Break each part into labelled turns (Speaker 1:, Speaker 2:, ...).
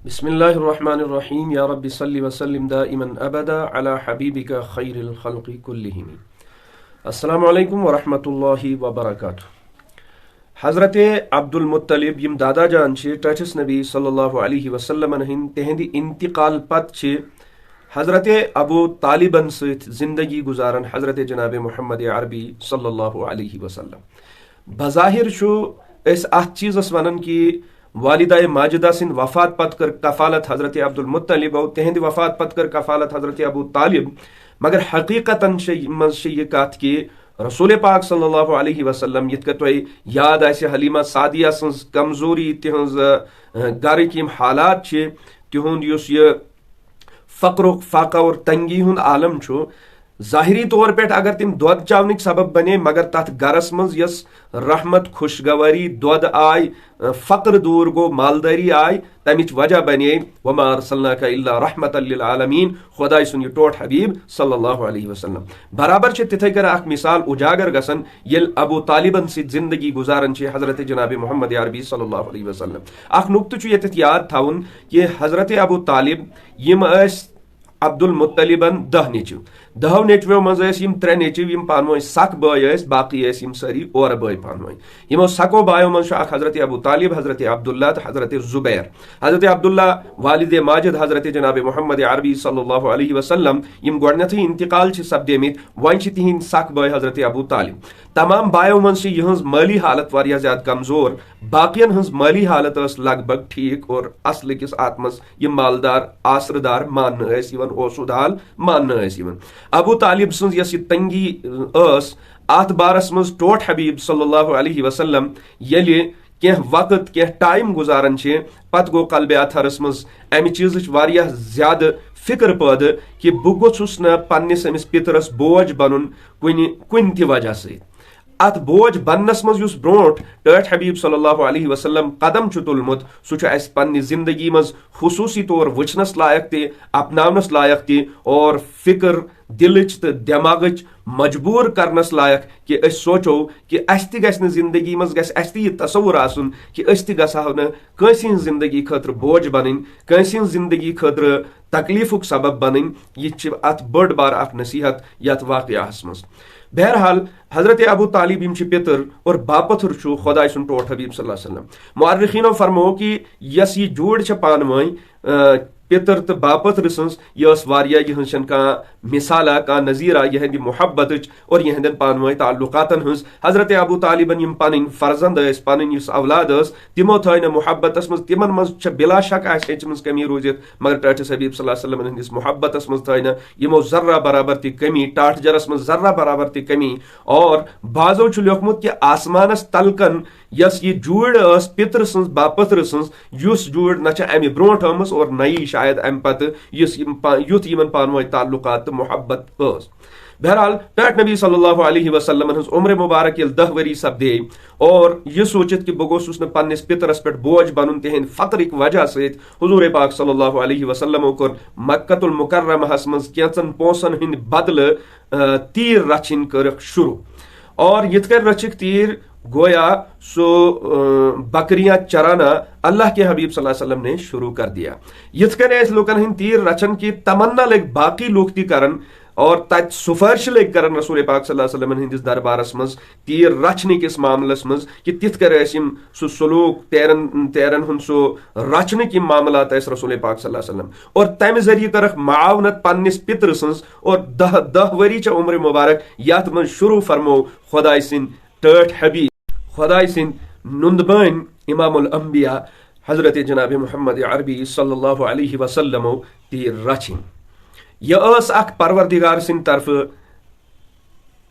Speaker 1: बिस्मिल्लाहिर्रहमानिर्रहीम या रब्बि सल्लि व सल्लिम दाइमन अबदा अला हबीबिका खैरिल खल्क़ि कुल्लिहिम। अस्सलामु अलैकुम व रहमतुल्लाहि व बरकातुहू। हज़रत अब्दुल मुत्तलिब यम दादा जान छे टचस नबी सल्लल्लाहु अलैहि वसल्लम हिंद तेहंदी इंतकाल पत छे हज़रत अबू तालिबन सहित जिंदगी गुजारन हज़रत जनाब मुहम्मद अरबी सल्लल्लाहु अलैहि वसल्लम। बज़ाहिर छु अस अथ चीज़स वनन कि वालिदाए माजिदा सिंद वफात पत कर कफालत हज़रत अब्दुल मुत्तलिब और तेहंद वफात पत कर कफालत हज़रत अबू तालिब, मगर हकीकतन यह कत कि रसूल पाक सल्लल्लाहु अलैहि वसल्लम यित तुह याद आसे हलीमा सादिया सज कमजोरी तिहज गरक यम हालात तिहुंद युस यह फक्र फाका और तंगी हुंद आलम छु ज़ाहिरी तौर पे अगर तिम दुध चावनिक सबब बने, मगर तथ गरस मज यस रहमत खुशगवारी दुध आय फक्र दूर गो मालदारी आय तमिच वजह बने वमा अरसलनाका इल्ला रहमतल लिल आलमीन, खुदाय सुन टोट हबीब सल्लल्लाहु अलैहि वसल्लम। बराबर तिथे कर अख मिसाल उजागर गसन येल अबू तालिबन सित जिंदगी गुजारन छे हजरत जनाब मुहम्मद अरबी सल्लल्लाहु अलैहि वसल्लम। अख नुक्त छु यत याद थाउन कि हजरत अबू तालिब यम अब्दुल मुत्तलिबन 10 नेचव 10 नेचवो मज यम 3 नेचव यम पानवय सक बाय बाकी यम सारी और बाय पानवय। यमो सको बायो मज हजरत अबू तालिब, हजरत अब्दुल्ला, हजरत जुबैर। हजरत अब्दुल्ला वालिद माजिद हजरत जनाब मुहम्मद अरबी सल्लल्लाहु अलैहि वसल्लम यम गोडनथी इंतकाल सपदेमित वन तिहिंद सक बाय हजरत अबू तालिब। तमाम बायो मज यहज माली हालत वारिया ज्यादा कमजोर, बाकियन हज माली हालत लगभग ठीक और असल किस आत्मस यम मालदार आसरदार मान ओसुदाल मान। अबू तालिब सज यस तंगी अत बारस मज टोट हबीब सल्लल्लाहु अलैहि वसल्लम येले कह वक्त कह टाइम गुजारन छे पत गो कल्ब अथरस मज अमि चीज वारिया ज्यादा फिक्र पद कि बह गोछुस न पन्निस अमिस पितरस बोझ बनन कुन ति वजह से। अत बोझ बनस मज युस ब्रोट टठ हबीब सल्लल्लाहु अलैहि वसल्लम कदम छु तुलमुत सह अस पन्नि जिंदगी मज खुसूसी तौर वचनस लायक ते अपनावनस लायक ते और फिक्र दिलच तो दिमागच मजबूर करनस लायक कि अस सोचो कि अस ति गस जिंदगी मज गस अस ति तसव्वुर आसुन कि अस ति गसहो न कंसि जिंदगी खतर बोझ बनन, कंसि जिंदगी खतर तकलीफुक सबब बनन। यह अत बड़ बार अख नसीहत यथ वाकयास मज। बहरहाल हजरत अबू तालिब यम पितर और बापथुर छु खुदाय सुन टोट हबीब सल्लल्लाहु अलैहि वसल्लम। मुअर्रिखीनो फरमो कि यस यह जोड़ छ पानवय पितर तो बापथुर सज यह वारिया यहन का मिसाला का नजीरा यहंदी मोहब्बत और यहंदन पानवय ताल्लुकातन हज। हजरत अबू तालिबन यम पन फर्जंद पन औलाद तिमो थन मोहब्बत मज तिमन मज बिला शक मज कमी रूजित, मगर टठस हबीब सल्लल्लाहु अलैहि वसल्लम हंदिस मोहब्बत मज थन यमो जर्रा बराबर ति कमी, टाठ जरस मज जर्रा बराबर ति कमी। और बाजो लिखमुत कि आसमानस तलकन यस यह जूड़ पितर सज बापथुर सज युस जूड़ न अमि ब्रोट आमस और नई शायद अम पत युथ यमन पानवय ताल्लुकात मोहब्बत। बहरहाल टठ नबी सल्लल्लाहु अलैहि वसल्लम हज उम्र मुबारक 10 वरी सपदे और यह सोचित कि बह गोसुस न पन्निस पितरस पे बोझ बनन तिहंद फक्रिक वजह सहित हुजूर पाक सल्लल्लाहु अलैहि वसल्लम कोर मक्कतुल मुकर्रमहस मज केंचन पोसन हिंद बदल तीर रचिन कर शुरू। और यित कर रचिक तीर गोया सो बकरियां चराना अल्लाह के हबीब सल्लल्लाहु अलैहि वसल्लम ने शुरू कर दिया। यित कर लोकन हिंद तीर रचन की तमन्ना लग बाकी लोग ती करन और तत सुफारिश लग करन रसूल पाक सल्लल्लाहु अलैहि वसल्लम हिंदिस दरबारस मज तीर रचने किस मामलस मज कि तिथ कर सो सलूक तेरन हुन सो रचने की मामलात रसूल पाक सल्लल्लाहु अलैहि वसल्लम और तम जरिए करख मावनत पन्निस पितर सज और 10 वरी च उम्र मुबारक यथ मज शुरू फरमो खुदाय सिन टठ हबीब खुदाय सिन नुंदबन इमामुल अंबिया हजरत जनाब मुहम्मद अरबी सल्लल्लाहु अलैहि वसल्लम तीर रचिन। यह अख परवरदिगार सिंद तरफ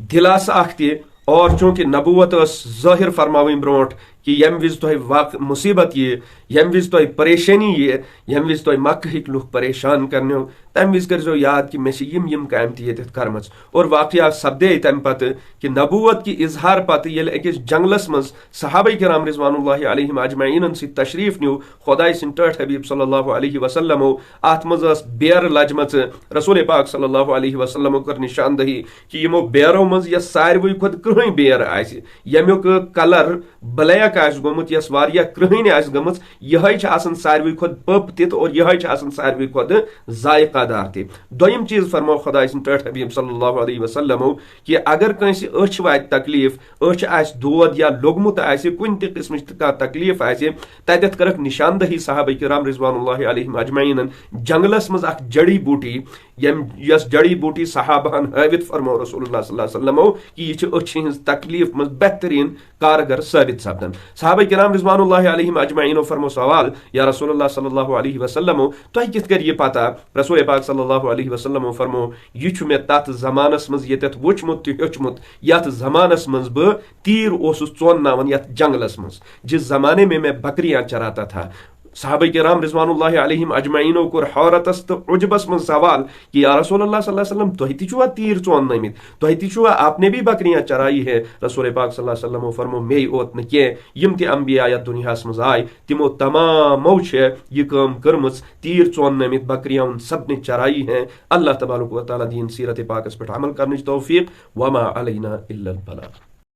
Speaker 1: दिलास अख ते और चूंकि नबूवत ज़ाहिर फरमावन ब्रोट कि यम विज तुह मुसीबत ये यम विज तुह परेशानी ये यम विज तुह मक्क हिक लुक परेशान करने तम विज कर याद कि मे यम काम त कर्म और वाकया सपदे तम पत कि नबूवत की इजहार पत ये अकिस जंगलस मज सहाबा किराम रिजवानुल्लाहि अलैहिम अजमईन सि तशरीफ न्यू खुदाय सिन टठ हबीब सल्लल्लाहु अलैहि वसल्लम अत मज बेर लजमच रसूल पाक सल्लल्लाहु अलैहि वसल्लम कर निशानदही कि यमो बेरो मज यह सारवी खुद कृहन बेर आस यमुक कलर ब्लैक गोमुत यस वारिया कृहन आस गमच यह सारवी खुद पप तित और यह सारवी खुद जायकादार ति दोयम चीज फरमो खुदा पेट हबीब सल्लल्लाहु अलैहि वसल्लम कि अगर कंस अछ वात तकलीफ अछ आस दोद या लोगमुत आस कुन त किस्म का तकलीफ आस तत करक निशानदही सहाबा किराम रिजवानुल्लाहि अलैहिम अजमईन जंगलस मज अख जड़ी बूटी यस जड़ी बूटी सहाबान हवित फरमो रसूलुल्लाह सल्लल्लाहु अलैहि वसल्लम कि यह अछ हिंज तकलीफ मज बेहतरीन कारगर साबित सपदन सहाबा किराम रिजवानुल्लाहि अलैहिम अजमईन फरमो सवाल या रसूलुल्लाह सल्लल्लाहु अलैहि वसल्लम तो कित कर यह पता रसूल पाक सल्लल्लाहु अलैहि वसल्लम फरमो यह मे तत जमानस मज यत वुचमुत हेचमुत यत जमानस मज ब तीर ओसुस चोन्नावन यत जंगलस मज जिस जमाने में मैं बकरियां चराता था सहाबा किराम रिजवानुल्लाहि अलैहिम अजमईनो कोर हौरतस तो उजबस मन सवाल कि या रसूलुल्लाह सल्लल्लाहु अलैहि वसल्लम तोहि तिचुआ तीर चोन्नमित तोहि तिचुआ आपने भी बकरियां चराई है रसूल पाक सल्लल्लाहु अलैहि वसल्लम फरमो मे ओत न के यम ते अंबिया या दुनियास मज आय तिमो तमामो छे यह काम करमस तीर चोन्नमित बकरियां उन सब ने चराई हैं अल्लाह तबारक व तआला दीन सीरत पाकस पर अमल करने की तौफीक वमा अलैना इल्लल बलाग।